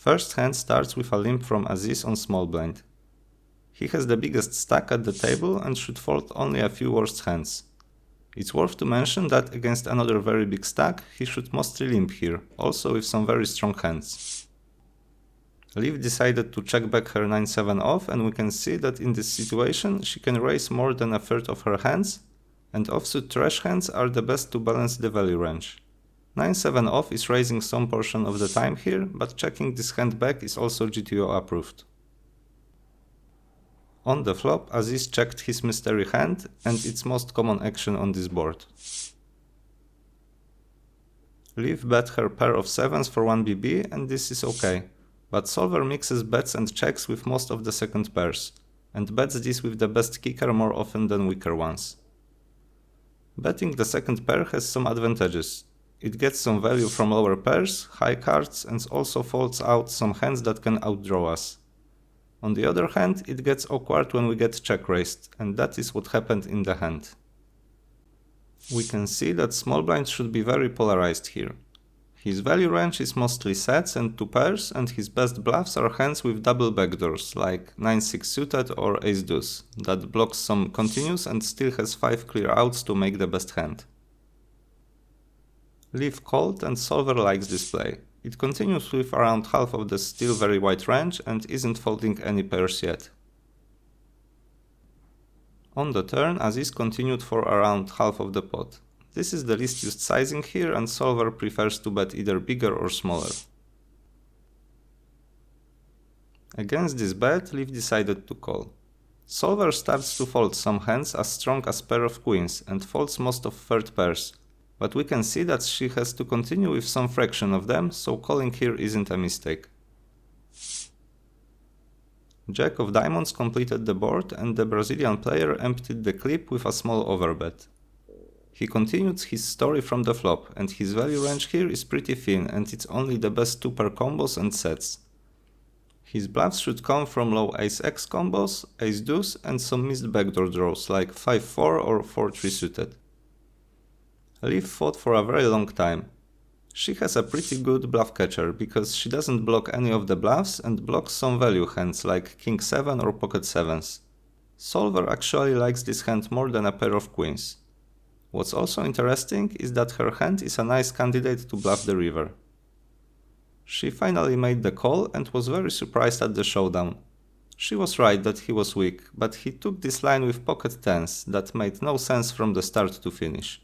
First hand starts with a limp from Aziz on small blind. He has the biggest stack at the table and should fold only a few worst hands. It's worth to mention that against another very big stack, he should mostly limp here, also with some very strong hands. Liv decided to check back her 9-7 off, and we can see that in this situation she can raise more than a third of her hands, and offsuit trash hands are the best to balance the value range. 9-7 off is raising some portion of the time here, but checking this hand back is also GTO approved. On the flop, Aziz checked his mystery hand and its most common action on this board. Liv bet her pair of 7s for 1 BB and this is okay, but solver mixes bets and checks with most of the second pairs, and bets this with the best kicker more often than weaker ones. Betting the second pair has some advantages. It gets some value from lower pairs, high cards, and also folds out some hands that can outdraw us. On the other hand, it gets awkward when we get check raised, and that is what happened in the hand. We can see that small blind should be very polarized here. His value range is mostly sets and 2 pairs, and his best bluffs are hands with double backdoors, like 9-6 suited or ace-deuce, that blocks some continues and still has 5 clear outs to make the best hand. Liv called and solver likes this play. It continues with around half of the still very wide range and isn't folding any pairs yet. On the turn, Aziz continued for around half of the pot. This is the least used sizing here and solver prefers to bet either bigger or smaller. Against this bet, Liv decided to call. Solver starts to fold some hands as strong as pair of queens and folds most of third pairs, but we can see that she has to continue with some fraction of them, so calling here isn't a mistake. Jack of diamonds completed the board and the Brazilian player emptied the clip with a small overbet. He continued his story from the flop, and his value range here is pretty thin and it's only the best 2 pair combos and sets. His bluffs should come from low ace-x combos, ace-deuce and some missed backdoor draws like 5-4 or 4-3 suited. Liv fought for a very long time. She has a pretty good bluff catcher because she doesn't block any of the bluffs and blocks some value hands like king 7 or pocket 7s. Solver actually likes this hand more than a pair of queens. What's also interesting is that her hand is a nice candidate to bluff the river. She finally made the call and was very surprised at the showdown. She was right that he was weak, but he took this line with pocket 10s that made no sense from the start to finish.